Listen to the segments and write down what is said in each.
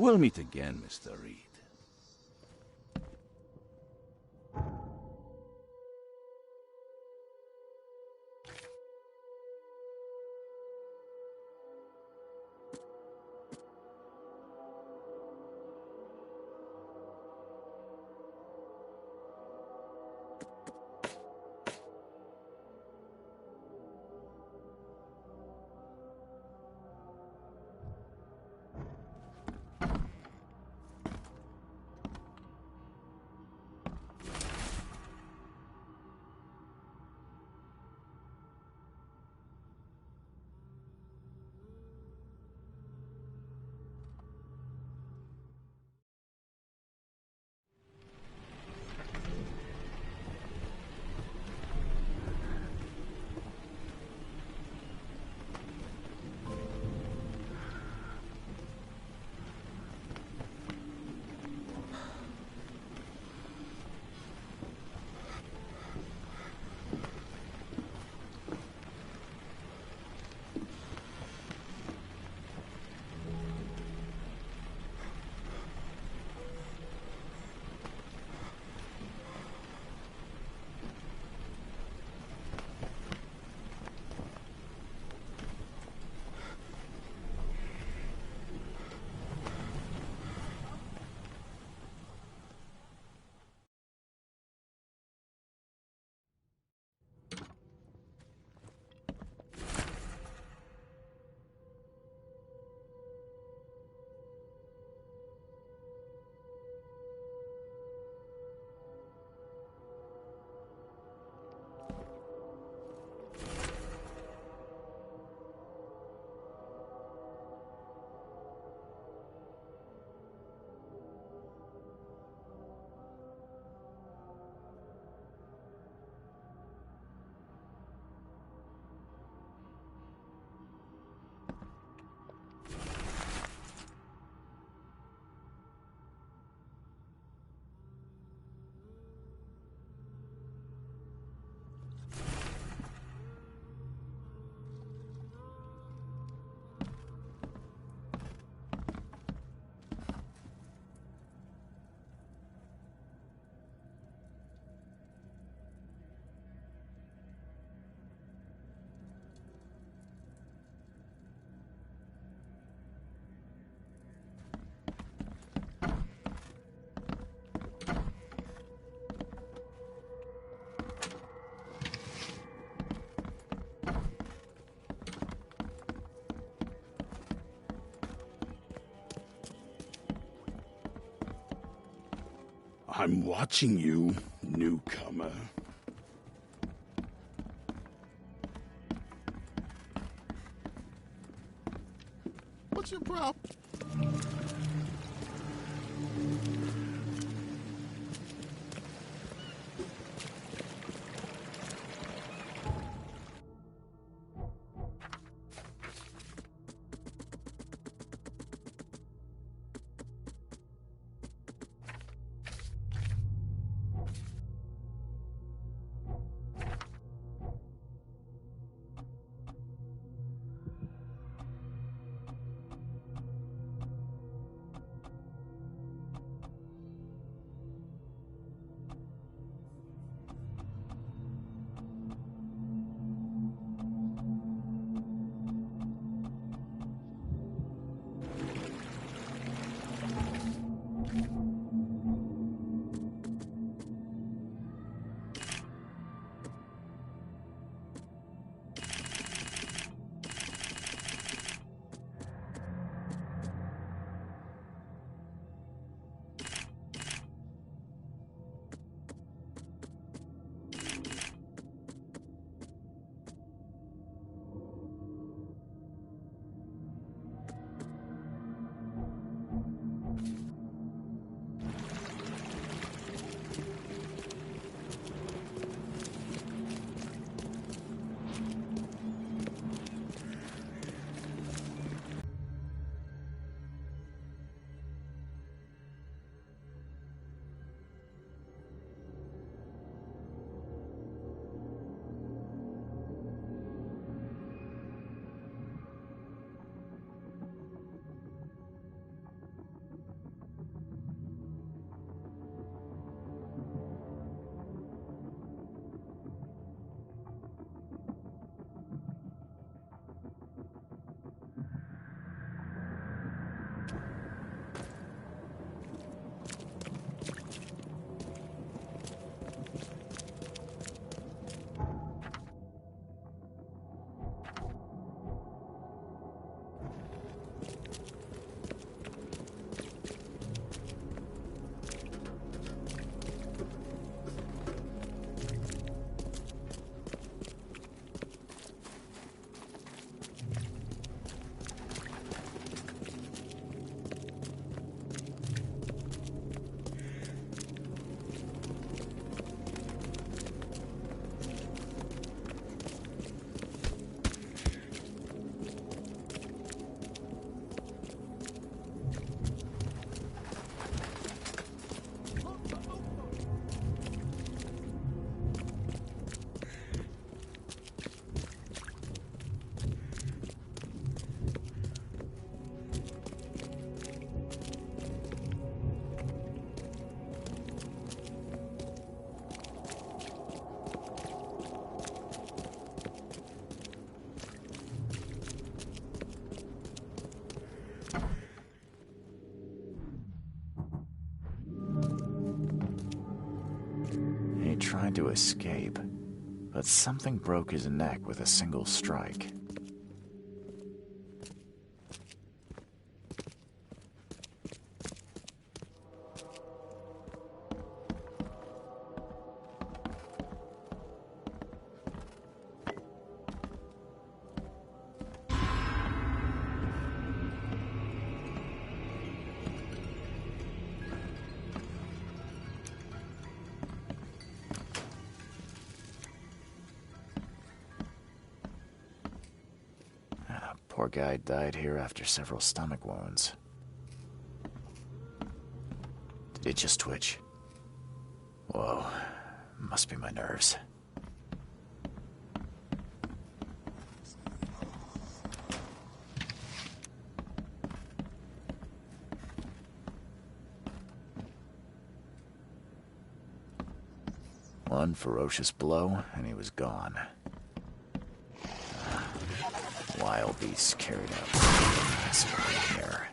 We'll meet again, Mr. Reed. I'm watching you, newcomer. What's your problem? He tried to escape, but something broke his neck with a single strike. Poor guy died here after several stomach wounds. Did it just twitch? Whoa, must be my nerves. One ferocious blow, and he was gone. Wild beasts carried out massacre here.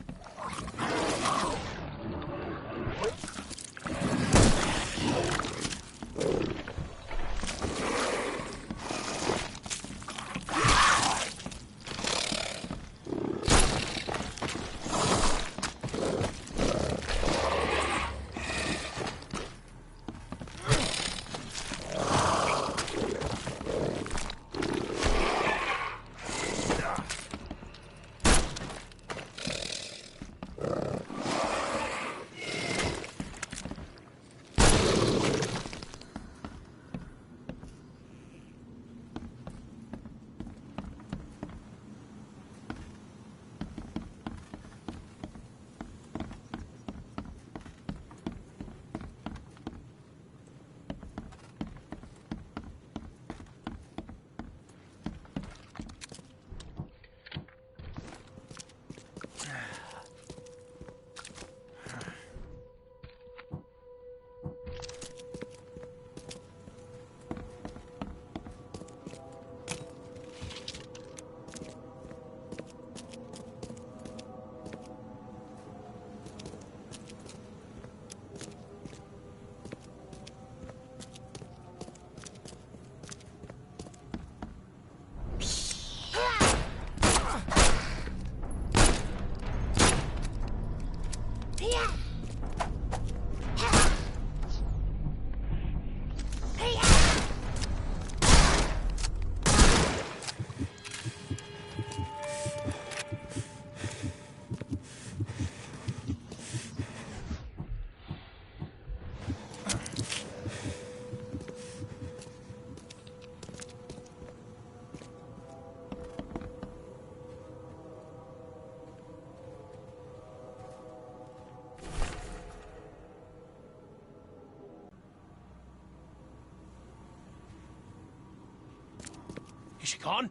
Is she gone?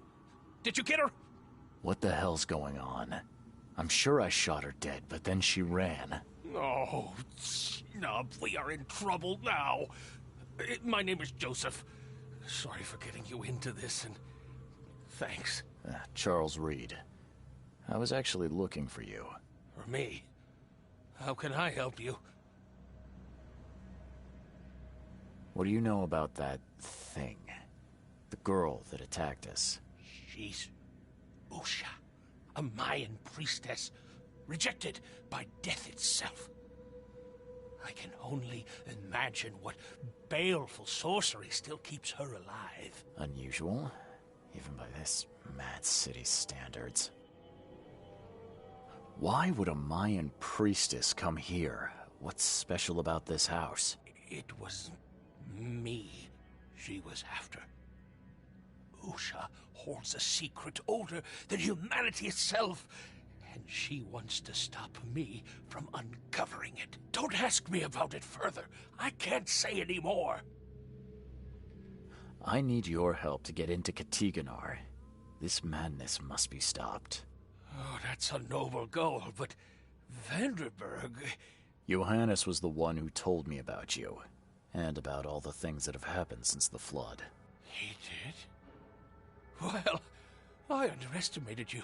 Did you get her? What the hell's going on? I'm sure I shot her dead, but then she ran. Oh, snub, we are in trouble now. My name is Joseph. Sorry for getting you into this, and thanks. Charles Reed. I was actually looking for you. For me? How can I help you? What do you know about that thing? The girl that attacked us. She's Usha, a Mayan priestess, rejected by death itself. I can only imagine what baleful sorcery still keeps her alive. Unusual, even by this mad city's standards. Why would a Mayan priestess come here? What's special about this house? It was me she was after. Usha holds a secret older than humanity itself, and she wants to stop me from uncovering it. Don't ask me about it further. I can't say any more. I need your help to get into Katiganar. This madness must be stopped. Oh, that's a noble goal, but Vanderberg... Johannes was the one who told me about you, and about all the things that have happened since the flood. He did? Well, I underestimated you.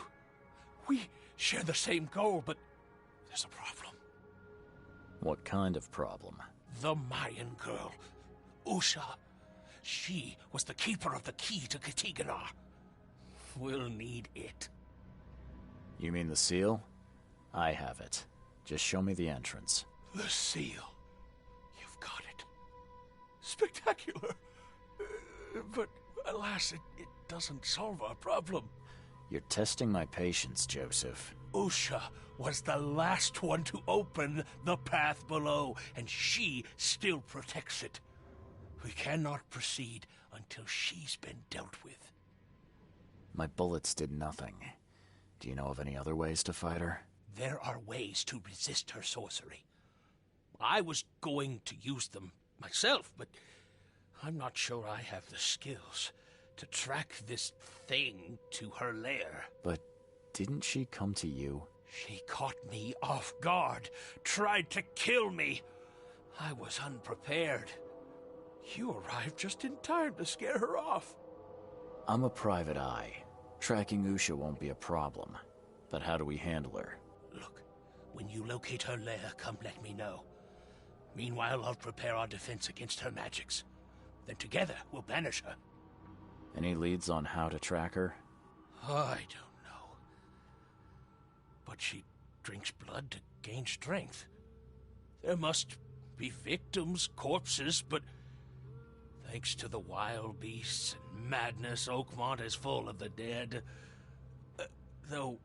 We share the same goal, but there's a problem. What kind of problem? The Mayan girl, Usha. She was the keeper of the key to Katiganar. We'll need it. You mean the seal? I have it. Just show me the entrance. The seal. You've got it. Spectacular. But alas, it doesn't solve our problem. You're testing my patience, Joseph. Usha was the last one to open the path below, and she still protects it. We cannot proceed until she's been dealt with. My bullets did nothing. Do you know of any other ways to fight her? There are ways to resist her sorcery. I was going to use them myself, but I'm not sure I have the skills to track this thing to her lair. But didn't she come to you? She caught me off guard, tried to kill me. I was unprepared. You arrived just in time to scare her off. I'm a private eye. Tracking Usha won't be a problem. But how do we handle her? Look, when you locate her lair, come let me know. Meanwhile, I'll prepare our defense against her magics. Then together, we'll banish her. Any leads on how to track her? I don't know. But she drinks blood to gain strength. There must be victims, corpses, but thanks to the wild beasts and madness, Oakmont is full of the dead. Though,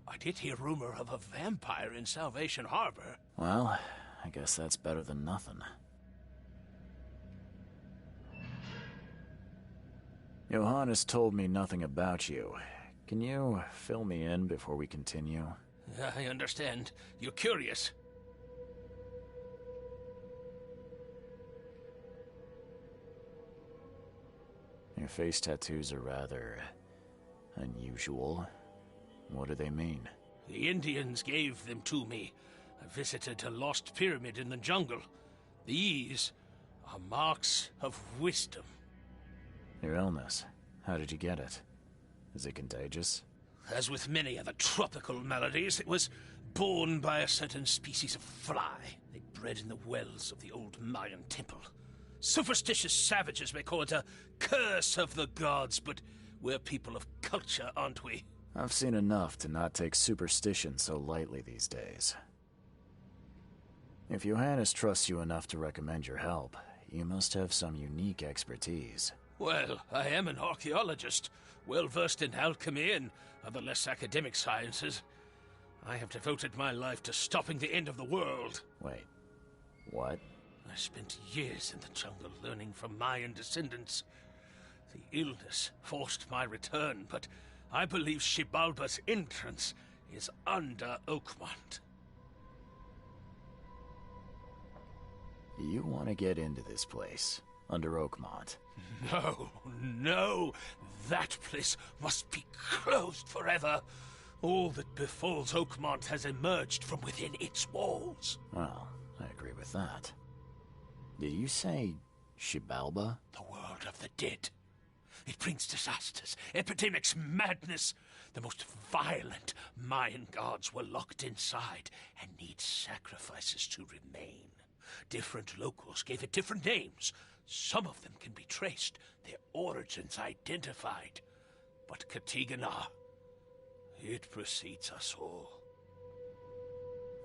I did hear rumor of a vampire in Salvation Harbor. Well, I guess that's better than nothing. Johannes told me nothing about you. Can you fill me in before we continue? I understand. You're curious. Your face tattoos are rather unusual. What do they mean? The Indians gave them to me. I visited a lost pyramid in the jungle. These are marks of wisdom. Your illness. How did you get it? Is it contagious? As with many other tropical maladies, it was borne by a certain species of fly. They bred in the wells of the old Mayan temple. Superstitious savages may call it a curse of the gods, but we're people of culture, aren't we? I've seen enough to not take superstition so lightly these days. If Johannes trusts you enough to recommend your help, you must have some unique expertise. Well, I am an archaeologist, well-versed in alchemy and other less academic sciences. I have devoted my life to stopping the end of the world. Wait, what? I spent years in the jungle learning from Mayan descendants. The illness forced my return, but I believe Xibalba's entrance is under Oakmont. You want to get into this place, under Oakmont? No, no! That place must be closed forever. All that befalls Oakmont has emerged from within its walls. Well, I agree with that. Did you say Xibalba? The world of the dead. It brings disasters, epidemics, madness. The most violent Mayan gods were locked inside and need sacrifices to remain. Different locals gave it different names. Some of them can be traced, their origins identified. But Katiganar, it precedes us all.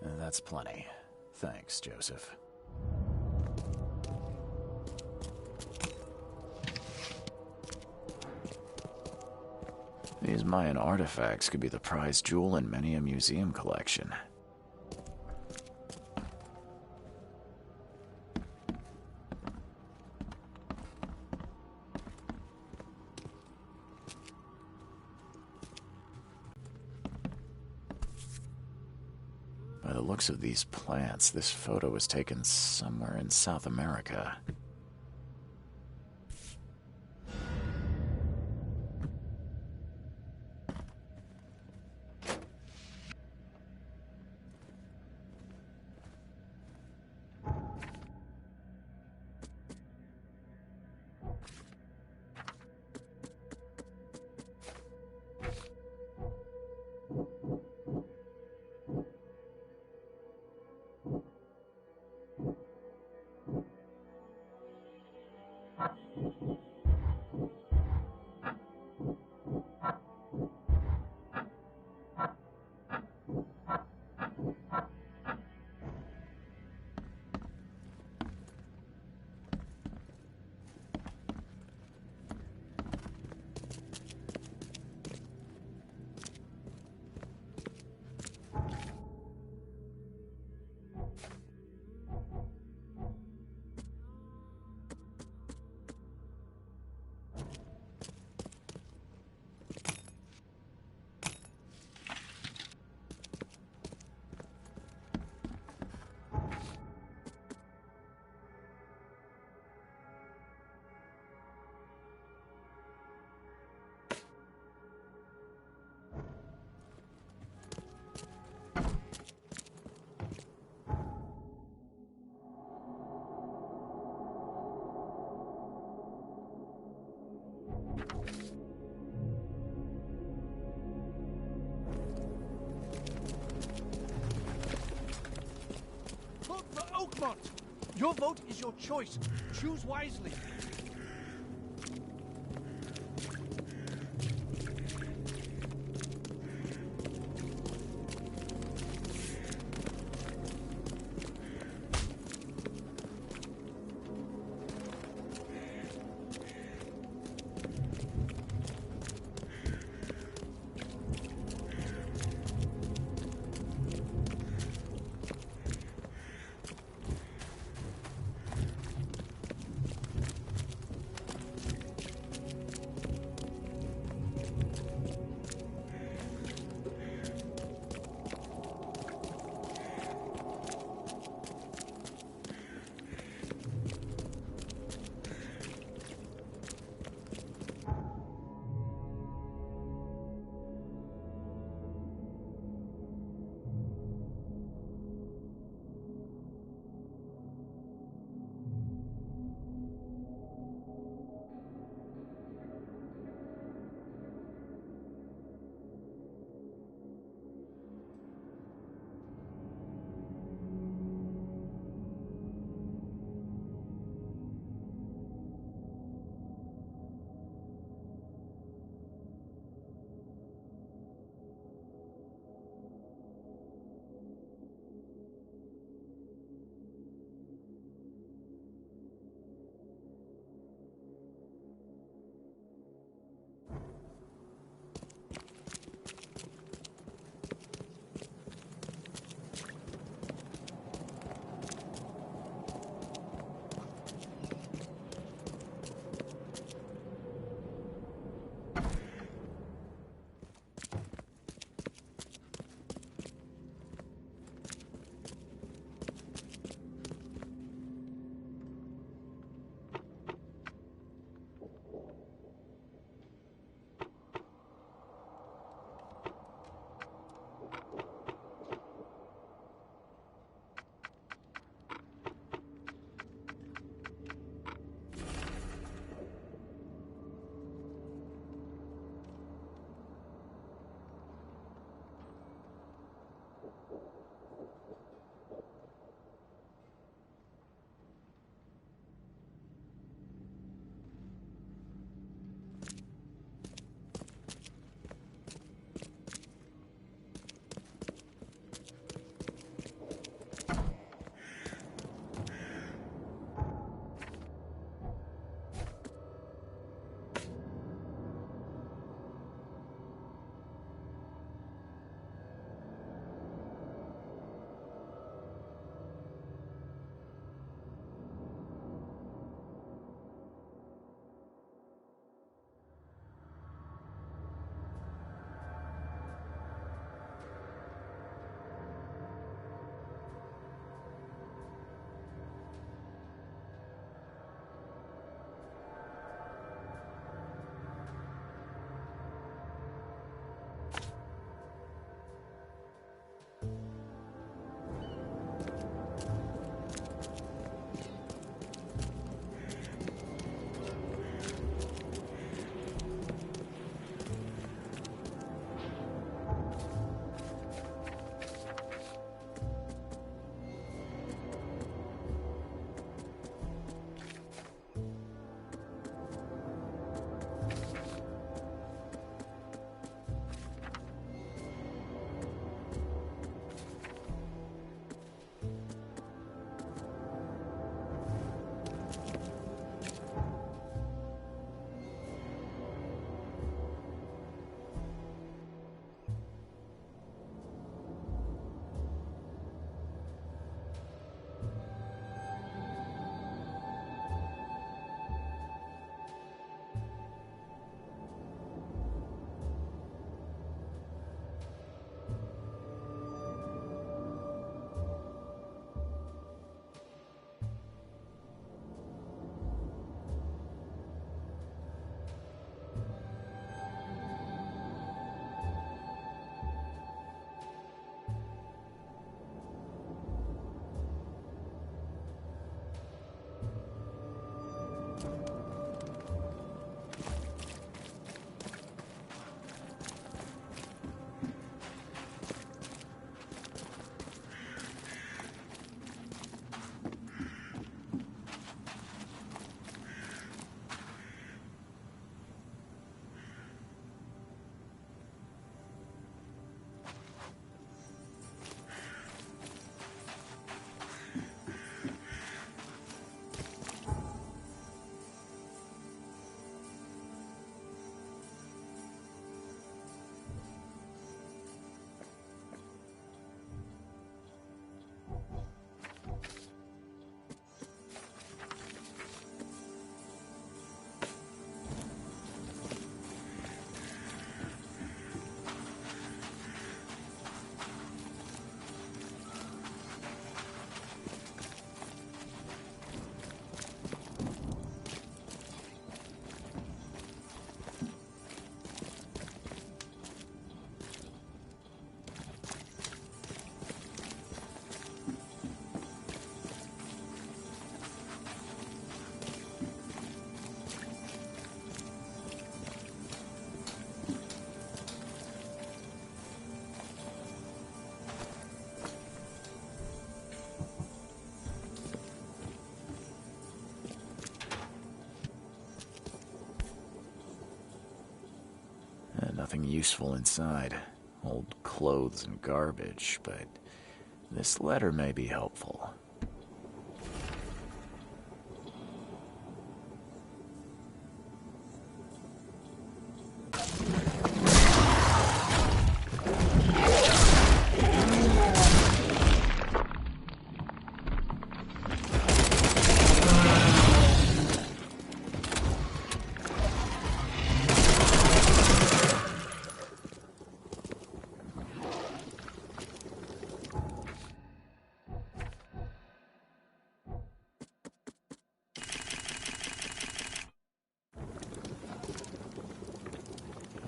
That's plenty. Thanks, Joseph. These Mayan artifacts could be the prized jewel in many a museum collection. By the looks of these plants, this photo was taken somewhere in South America. smart. Your vote is your choice. Choose wisely. nothing useful inside. Old clothes and garbage, but this letter may be helpful.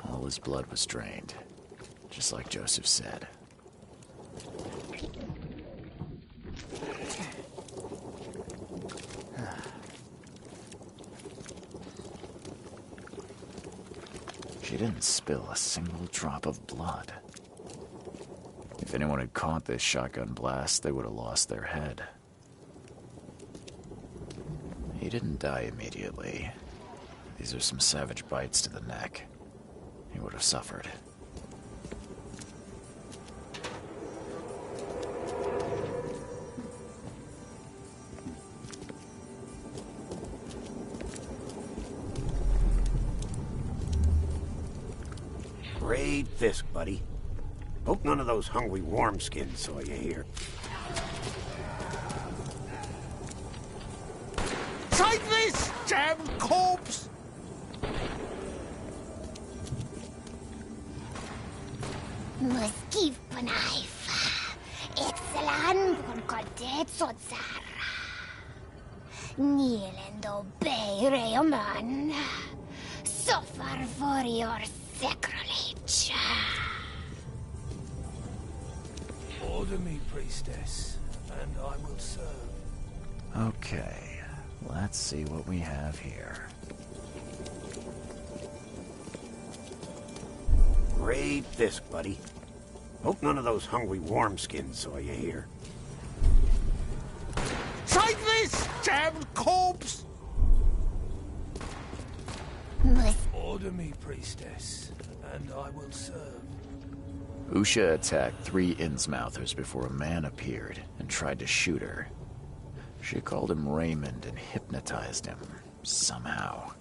All his blood was drained, just like Joseph said. She didn't spill a single drop of blood. If anyone had caught this shotgun blast, they would have lost their head. He didn't die immediately. These are some savage bites to the neck. He would have suffered. Great fisk, buddy. Hope none of those hungry wormskins saw you here. Take this, damn corpse! Muskiv Panaifa. Excelan Bonkodet Sotsara. Nilendo Bay Rayoman. Suffer for your sacrilege. Order me, priestess, and I will serve. Okay, let's see what we have here. Great fisk, buddy. Hope none of those hungry wormskins saw you here. Take this, damn corpse! Order me, priestess, and I will serve. Usha attacked 3 Innsmouthers before a man appeared and tried to shoot her. She called him Raymond and hypnotized him, somehow.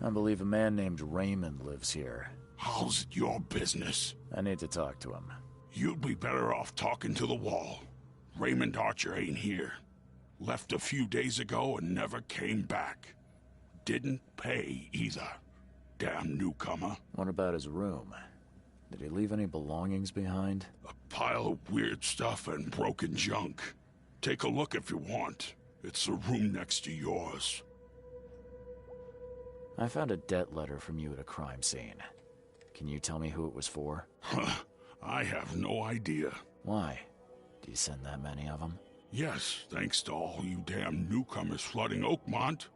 I believe a man named Raymond lives here. How's it your business? I need to talk to him. You'd be better off talking to the wall. Raymond Archer ain't here. Left a few days ago and never came back. Didn't pay either. Damn newcomer. What about his room? Did he leave any belongings behind? A pile of weird stuff and broken junk. Take a look if you want. It's the room next to yours. I found a debt letter from you at a crime scene. Can you tell me who it was for? I have no idea. Why? Do you send that many of them? Yes, thanks to all you damn newcomers flooding Oakmont.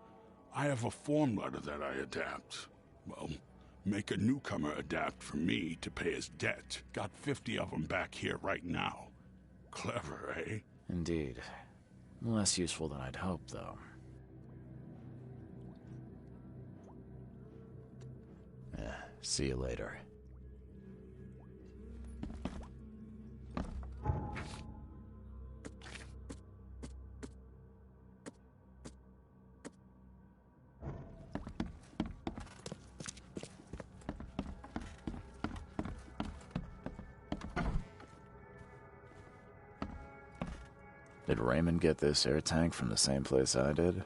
I have a form letter that I adapt. Well, make a newcomer adapt for me to pay his debt. Got 50 of them back here right now. Clever, eh? Indeed. Less useful than I'd hoped, though. See you later. Did Raymond get this air tank from the same place I did?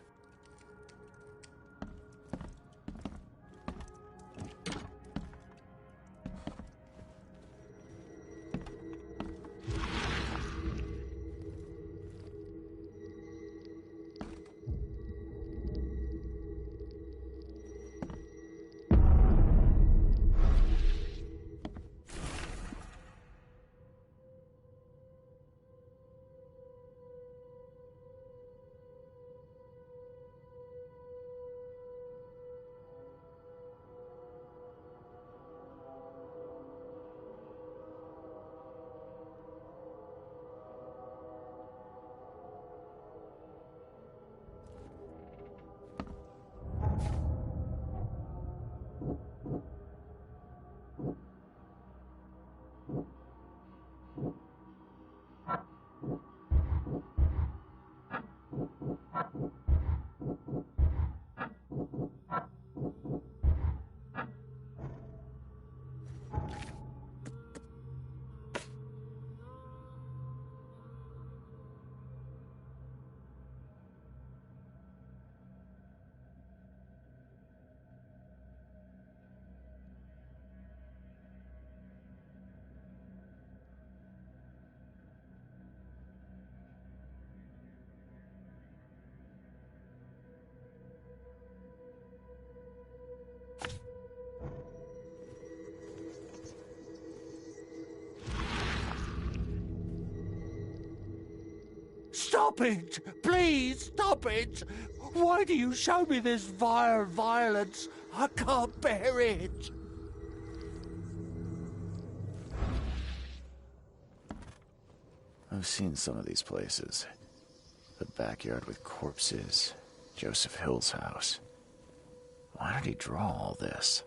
Stop it! Please, stop it! Why do you show me this vile violence? I can't bear it! I've seen some of these places. The backyard with corpses. Joseph Hill's house. Why did he draw all this?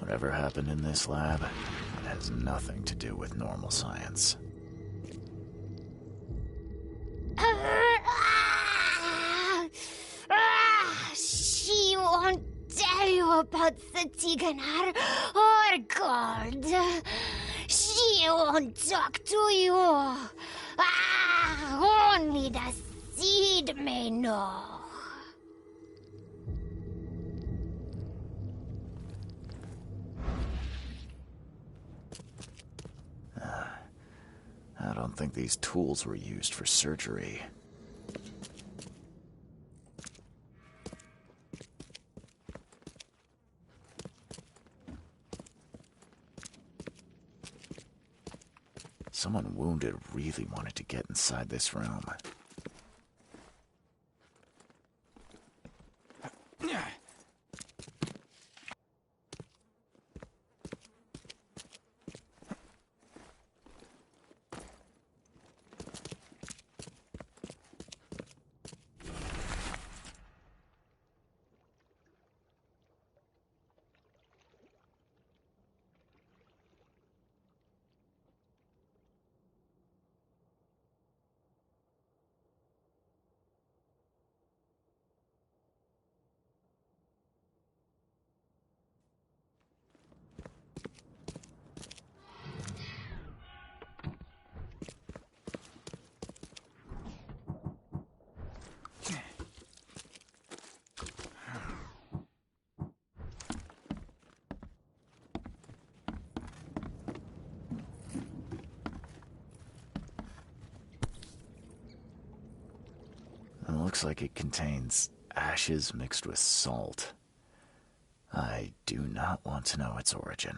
Whatever happened in this lab, it has nothing to do with normal science. She won't tell you about the Tiganar or gold. She won't talk to you. Only the seed may know. I don't think these tools were used for surgery. Someone wounded really wanted to get inside this room. Looks like it contains ashes mixed with salt. I do not want to know its origin.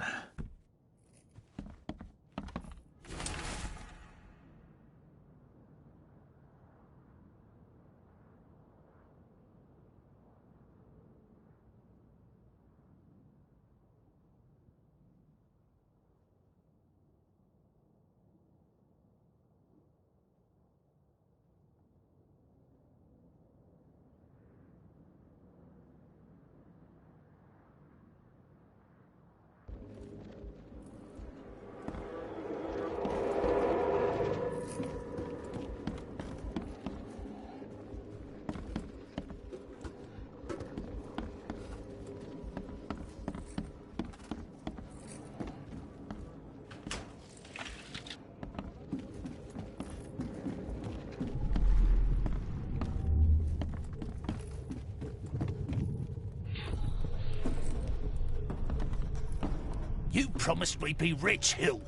You promised we'd be rich, Hill.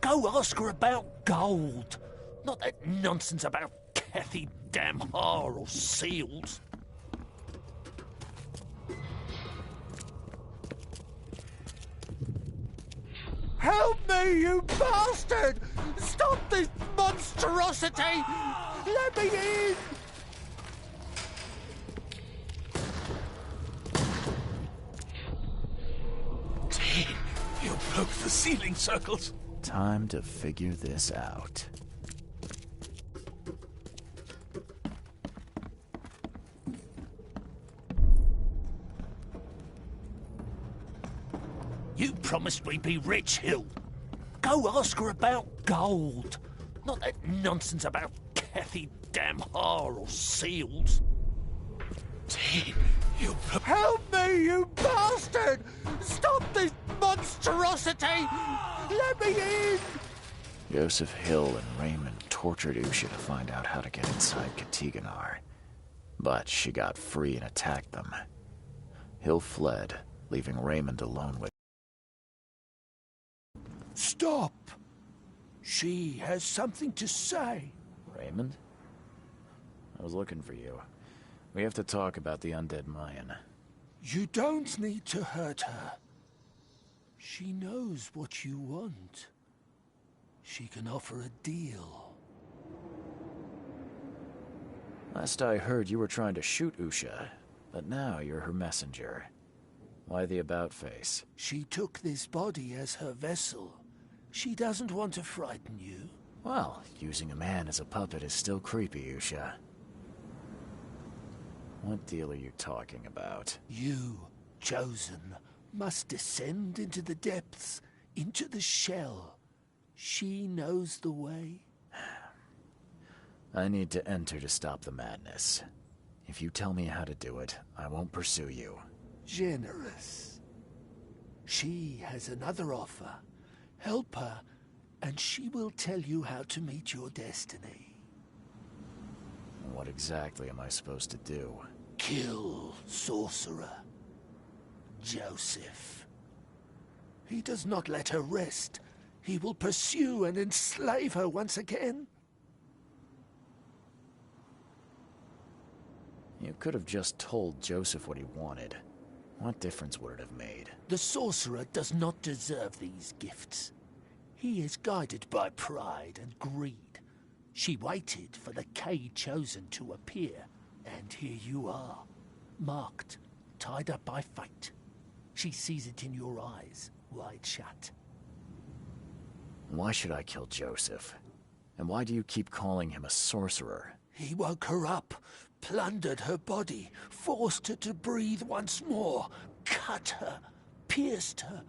Go ask her about gold. Not that nonsense about Kathy Damhar or seals. Help me, you bastard! Stop this monstrosity! Let me in! You broke the ceiling circles. Time to figure this out. You promised we'd be rich, Hill. Go ask her about gold. Not that nonsense about Kathy Damhar or seals. You help me, you bastard! Stop this monstrosity! Let me in! Joseph Hill and Raymond tortured Usha to find out how to get inside Katiganar. But she got free and attacked them. Hill fled, leaving Raymond alone with... Stop! She has something to say. Raymond? I was looking for you. We have to talk about the undead Mayan. You don't need to hurt her. She knows what you want. She can offer a deal. Last I heard, you were trying to shoot Usha, but now you're her messenger. Why the about-face? She took this body as her vessel. She doesn't want to frighten you. Well, using a man as a puppet is still creepy, Usha. What deal are you talking about? You, chosen, must descend into the depths, into the shell. She knows the way. I need to enter to stop the madness. If you tell me how to do it, I won't pursue you. Generous. She has another offer. Help her, and she will tell you how to meet your destiny. What exactly am I supposed to do? Kill sorcerer Joseph. He does not let her rest. He will pursue and enslave her once again. You could have just told Joseph what he wanted. What difference would it have made? The sorcerer does not deserve these gifts. He is guided by pride and greed. She waited for the K chosen to appear, and here you are, marked, tied up by fate. She sees it in your eyes, wide shut. Why should I kill Joseph? And why do you keep calling him a sorcerer? He woke her up, plundered her body, forced her to breathe once more, cut her, pierced her,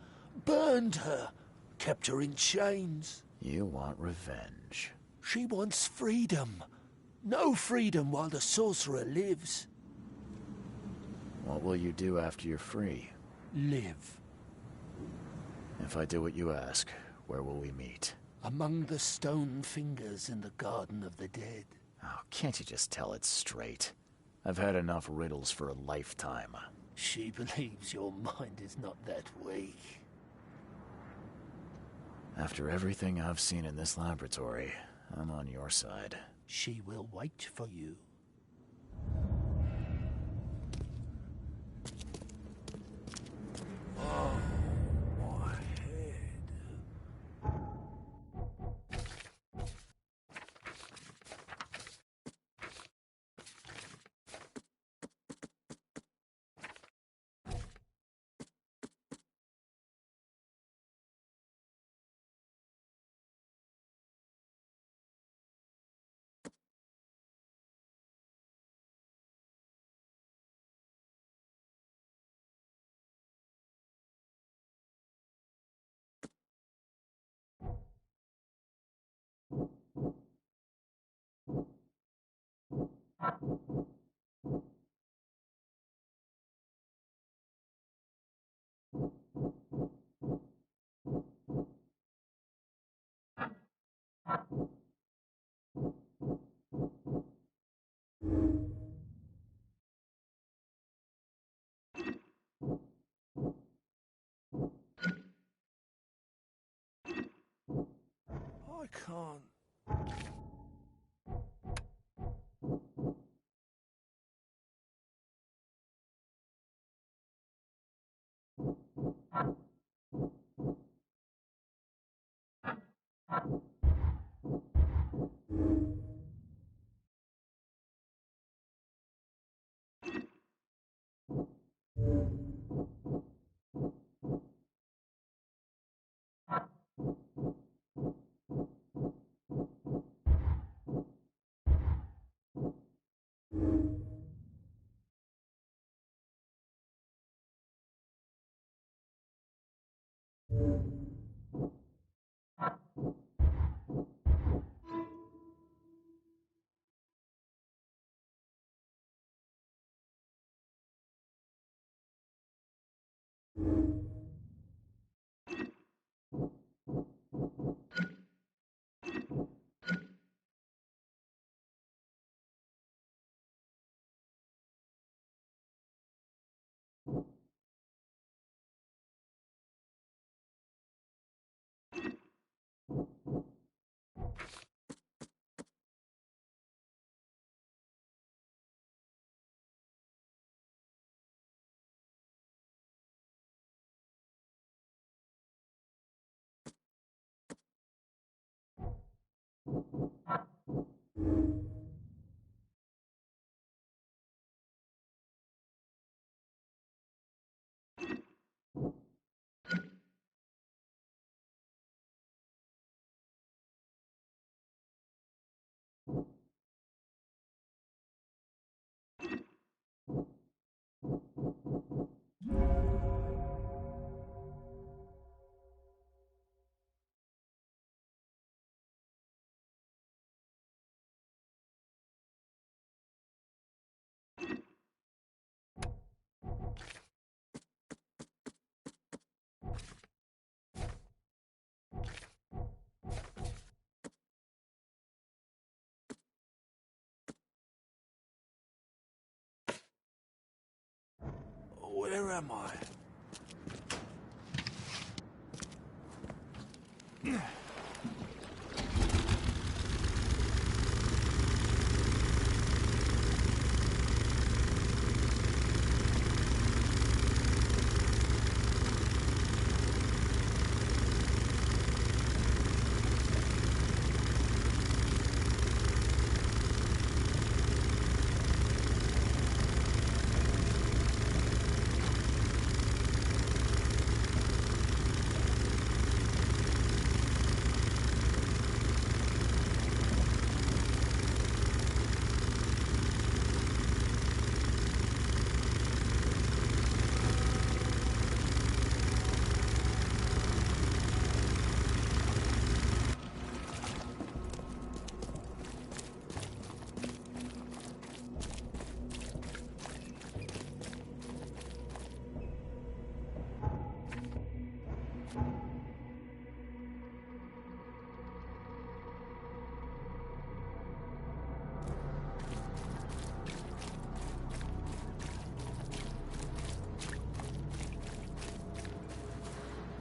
burned her, kept her in chains. You want revenge. She wants freedom. No freedom while the sorcerer lives. What will you do after you're free? Live. If I do what you ask, where will we meet? Among the stone fingers in the Garden of the Dead. Oh, can't you just tell it straight? I've had enough riddles for a lifetime. She believes your mind is not that weak. After everything I've seen in this laboratory, I'm on your side. She will wait for you. I can't. Where am I?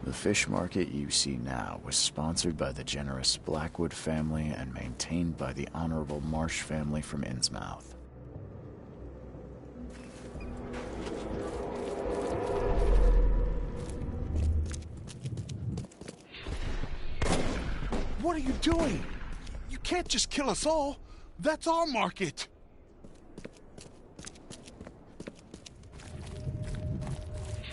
The fish market you see now was sponsored by the generous Blackwood family and maintained by the Honorable Marsh family from Innsmouth. What are you doing? You can't just kill us all. That's our market.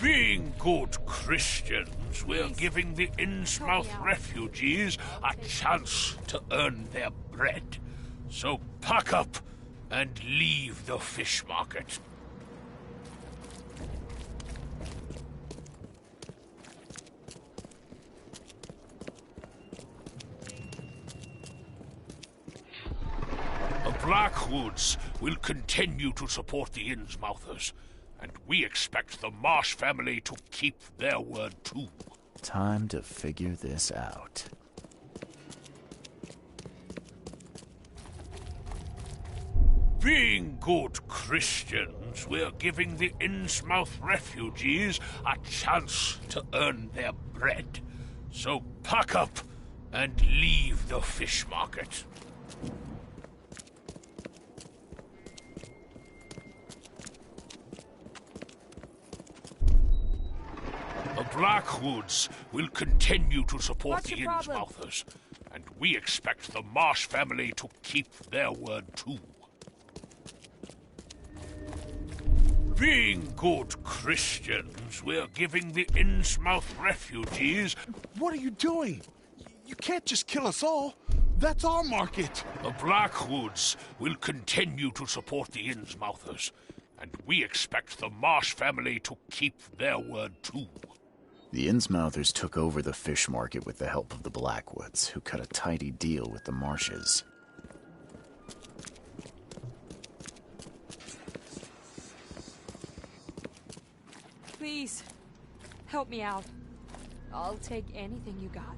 Being good Christians, we're giving the Innsmouth refugees a chance to earn their bread. So pack up and leave the fish market. The Blackwoods will continue to support the Innsmouthers, and we expect the Marsh family to keep their word too. Time to figure this out. Being good Christians, we're giving the Innsmouth refugees a chance to earn their bread. So pack up and leave the fish market. The Blackwoods will continue to support What's the your problem? Innsmouthers, and we expect the Marsh family to keep their word too. Being good Christians, we're giving the Innsmouth refugees... What are you doing? You can't just kill us all. That's our market. The Blackwoods will continue to support the Innsmouthers, and we expect the Marsh family to keep their word too. The Innsmouthers took over the fish market with the help of the Blackwoods, who cut a tidy deal with the Marshes. Please, help me out. I'll take anything you got.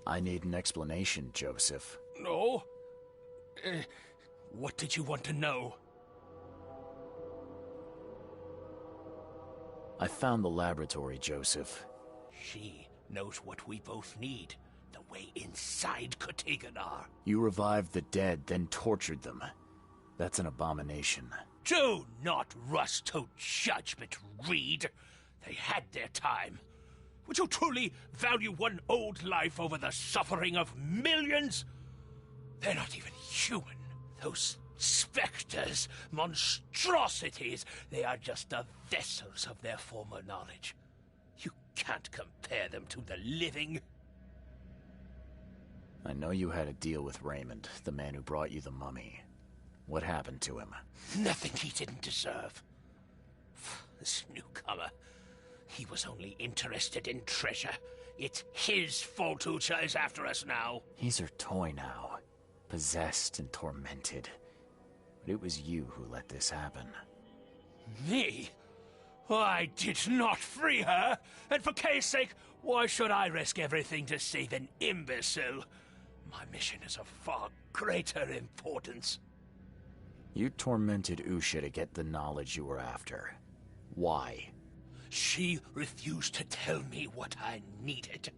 I need an explanation, Joseph. No? What did you want to know? I found the laboratory, Joseph. She knows what we both need. The way inside Katiganar. You revived the dead, then tortured them. That's an abomination. Do not rush to judgment, Reed. They had their time. Would you truly value one old life over the suffering of millions? They're not even human. Those specters, monstrosities, they are just the vessels of their former knowledge. You can't compare them to the living. I know you had a deal with Raymond, the man who brought you the mummy. What happened to him? Nothing he didn't deserve. This newcomer, he was only interested in treasure. It's his fault Ucha is after us now. He's her toy now, possessed and tormented. But it was you who let this happen. Me? I did not free her, and for Kay's sake, why should I risk everything to save an imbecile? My mission is of far greater importance. You tormented Usha to get the knowledge you were after. Why? She refused to tell me what I needed.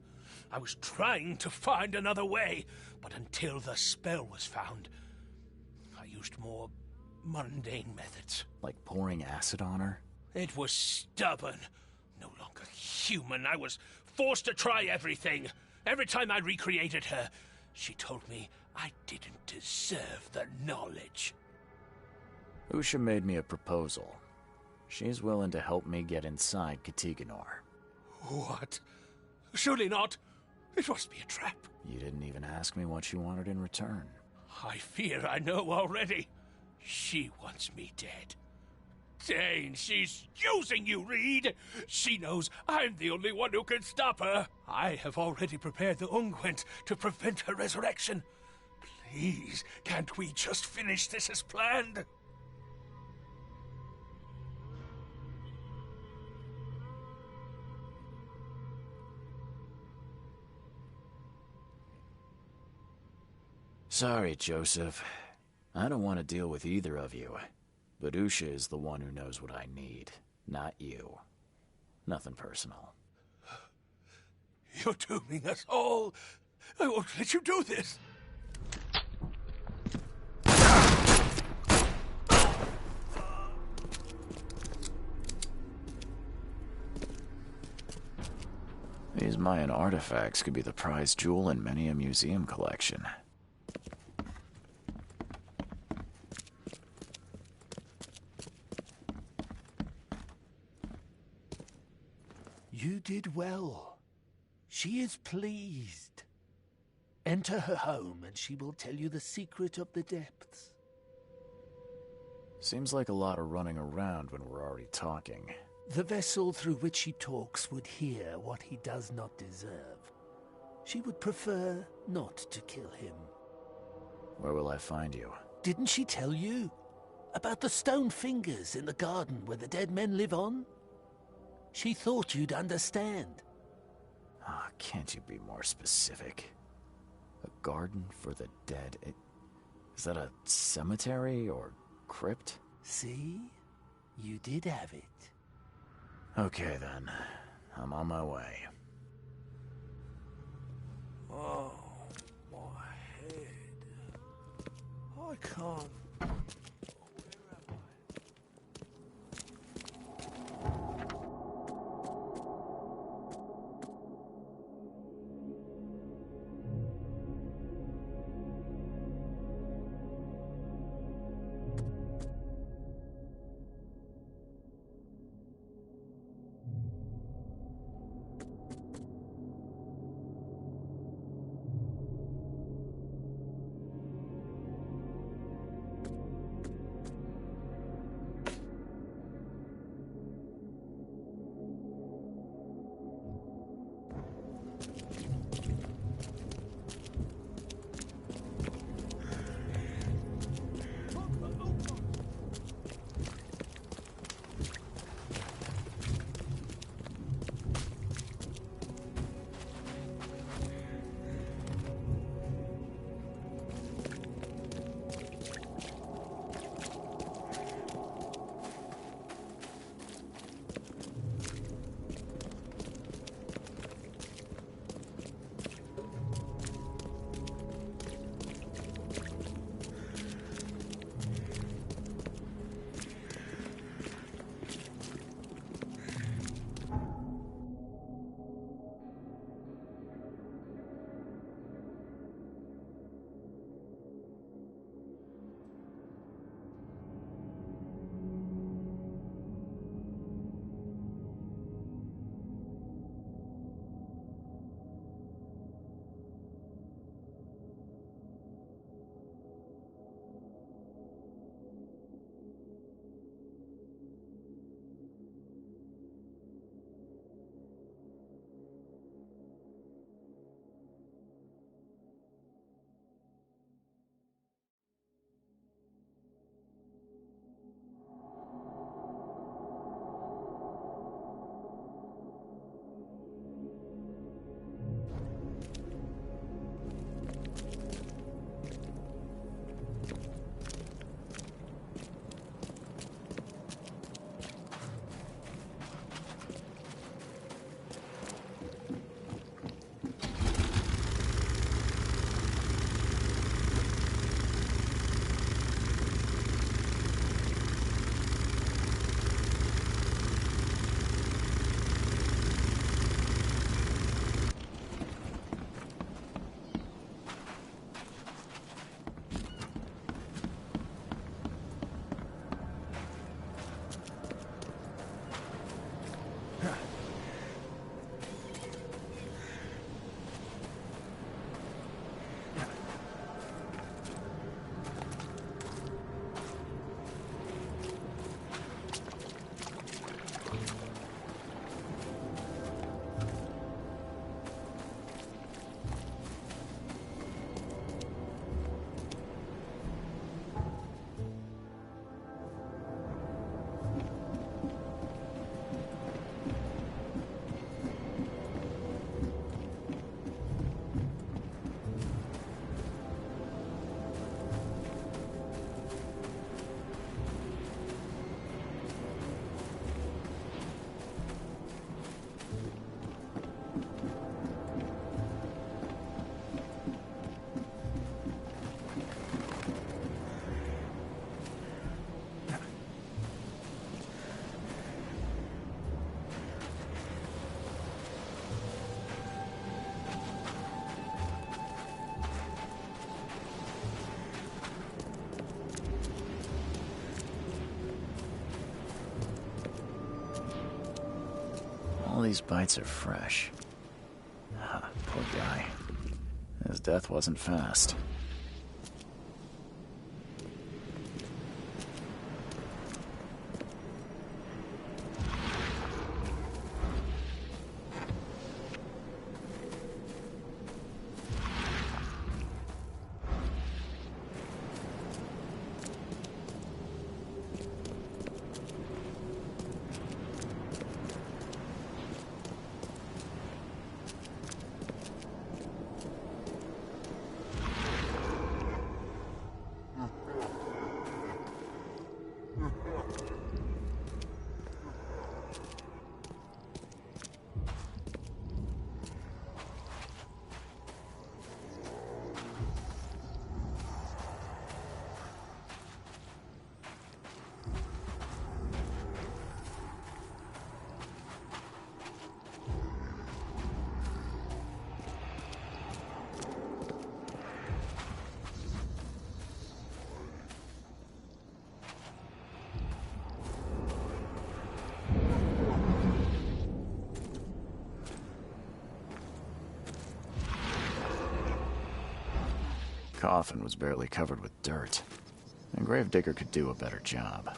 I was trying to find another way, but until the spell was found, I used more mundane methods. Like pouring acid on her? It was stubborn, no longer human. I was forced to try everything. Every time I recreated her, she told me I didn't deserve the knowledge. Usha made me a proposal. She's willing to help me get inside Katiganor. What? Surely not. It must be a trap. You didn't even ask me what she wanted in return. I fear I know already. She wants me dead. Dane, she's using you, Reed! She knows I'm the only one who can stop her. I have already prepared the unguent to prevent her resurrection. Please, can't we just finish this as planned? Sorry, Joseph. I don't want to deal with either of you. But Usha is the one who knows what I need, not you. Nothing personal. You're dooming us all. I won't let you do this. These Mayan artifacts could be the prized jewel in many a museum collection. You did well. She is pleased. Enter her home and she will tell you the secret of the depths. Seems like a lot of running around when we're already talking. The vessel through which he talks would hear what he does not deserve. She would prefer not to kill him. Where will I find you? Didn't she tell you? About the stone fingers in the garden where the dead men live on? She thought you'd understand. Ah, can't you be more specific? A garden for the dead? Is that a cemetery or crypt? See? You did have it. Okay then. I'm on my way. Oh, my head. I can't. All these bites are fresh. Poor guy. His death wasn't fast. Coffin was barely covered with dirt. A gravedigger could do a better job.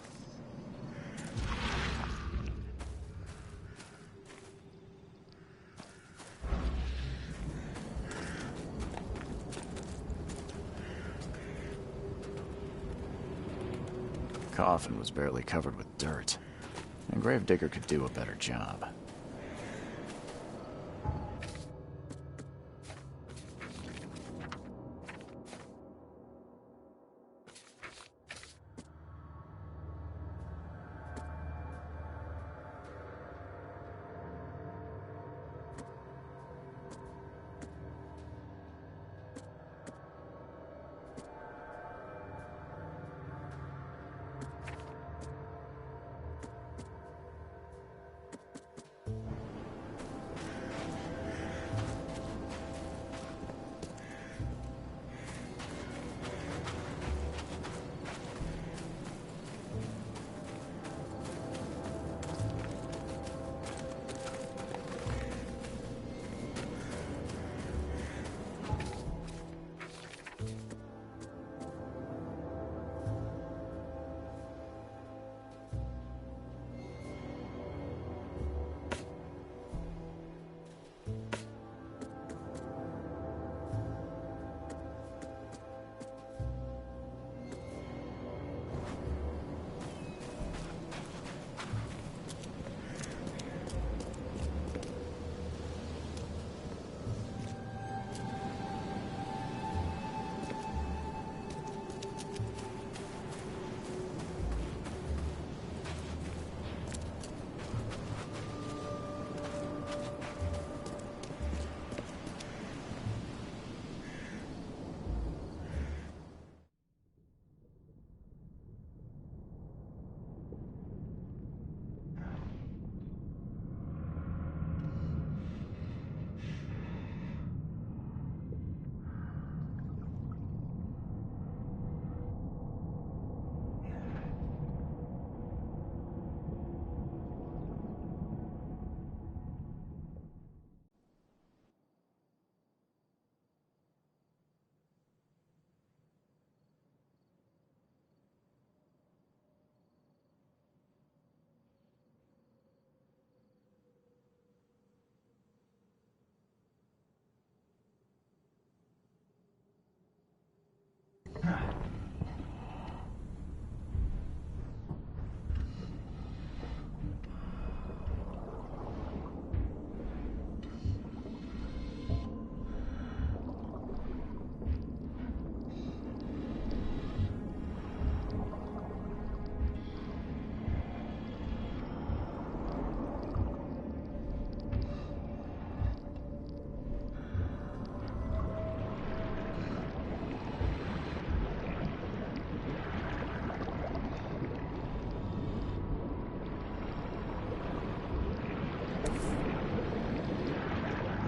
Coffin was barely covered with dirt. A gravedigger could do a better job.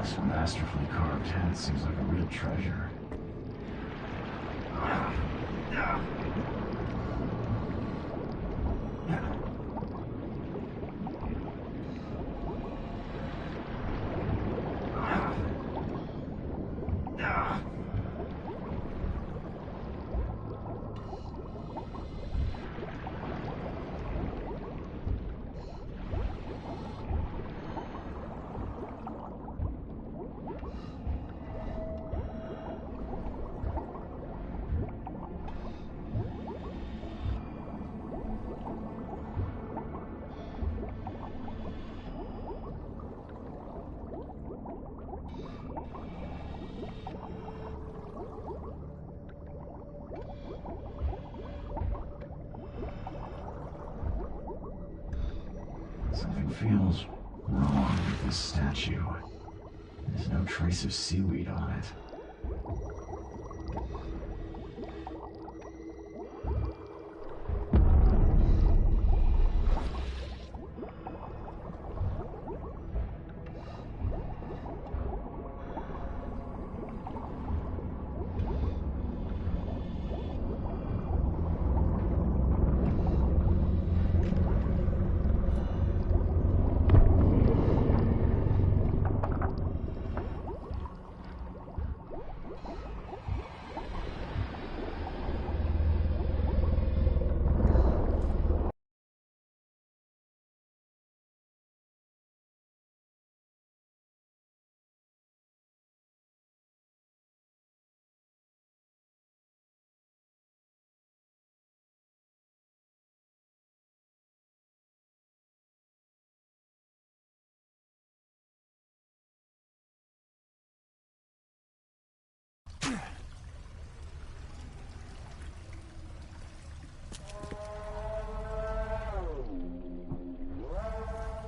This masterfully carved head seems like a real treasure. Something feels wrong with this statue. There's no trace of seaweed on it.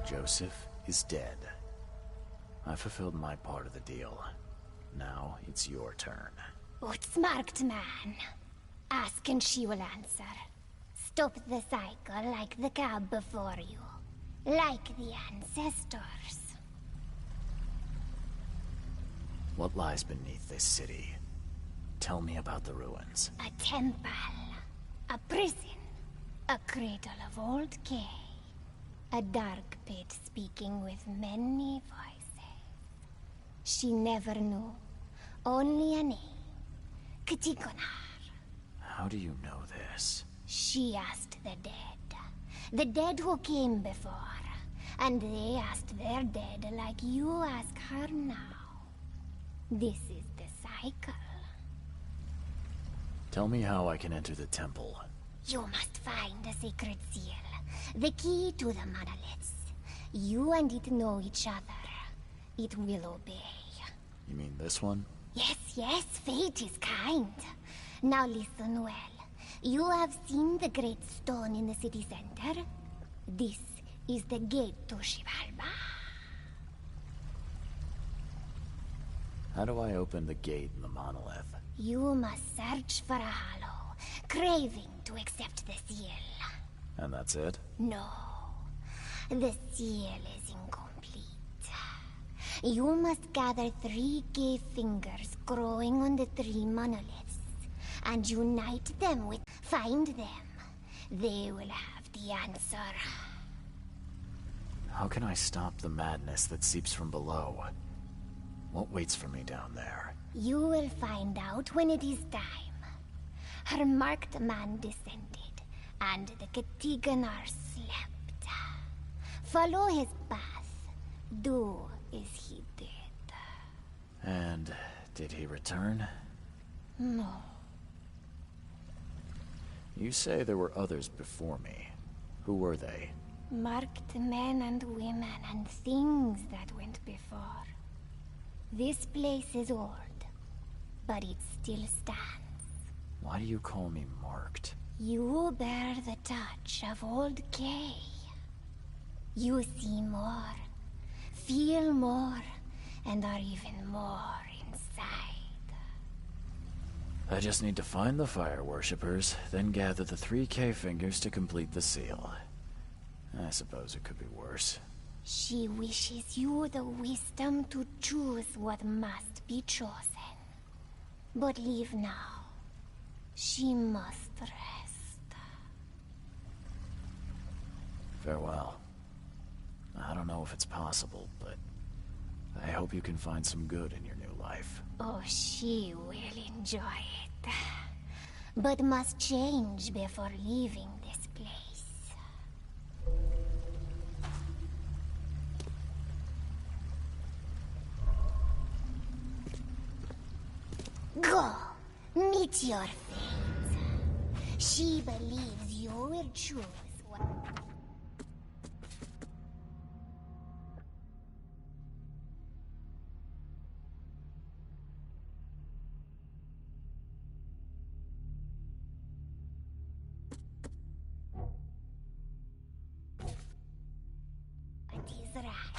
Joseph is dead. I fulfilled my part of the deal. Now it's your turn. Outsmarked man. Ask and she will answer. Stop the cycle like the cab before you. Like the ancestors. What lies beneath this city? Tell me about the ruins. A temple. A prison. A cradle of old Kay. A dark pit speaking with many voices. She never knew. Only a name. Katigonar. How do you know this? She asked the dead. The dead who came before. And they asked their dead like you ask her now. This is the cycle. Tell me how I can enter the temple. You must find a sacred seal. The key to the monoliths. You and it know each other. It will obey. You mean this one? Yes, yes, fate is kind. Now listen well. You have seen the great stone in the city center? This is the gate to Shivalba. How do I open the gate in the monolith? You must search for a hollow, craving to accept the seal. And that's it? No. The seal is incomplete. You must gather 3 gay fingers growing on the 3 monoliths, and unite them with... Find them. They will have the answer. How can I stop the madness that seeps from below? What waits for me down there? You will find out when it is time. Her marked man descended, and the Katiganar slept. Follow his path. Do as he did. And did he return? No. You say there were others before me. Who were they? Marked men and women and things that went before. This place is old, but it still stands. Why do you call me marked? You bear the touch of old Kay. You see more, feel more, and are even more inside. I just need to find the fire worshippers, then gather the 3 K fingers to complete the seal. I suppose it could be worse. She wishes you the wisdom to choose what must be chosen. But leave now. She must rest. Farewell. I don't know if it's possible, but I hope you can find some good in your new life. Oh, Oh, she will enjoy it. But must change before leaving this place. Go, meet your fate. She believes you will choose what... It is right.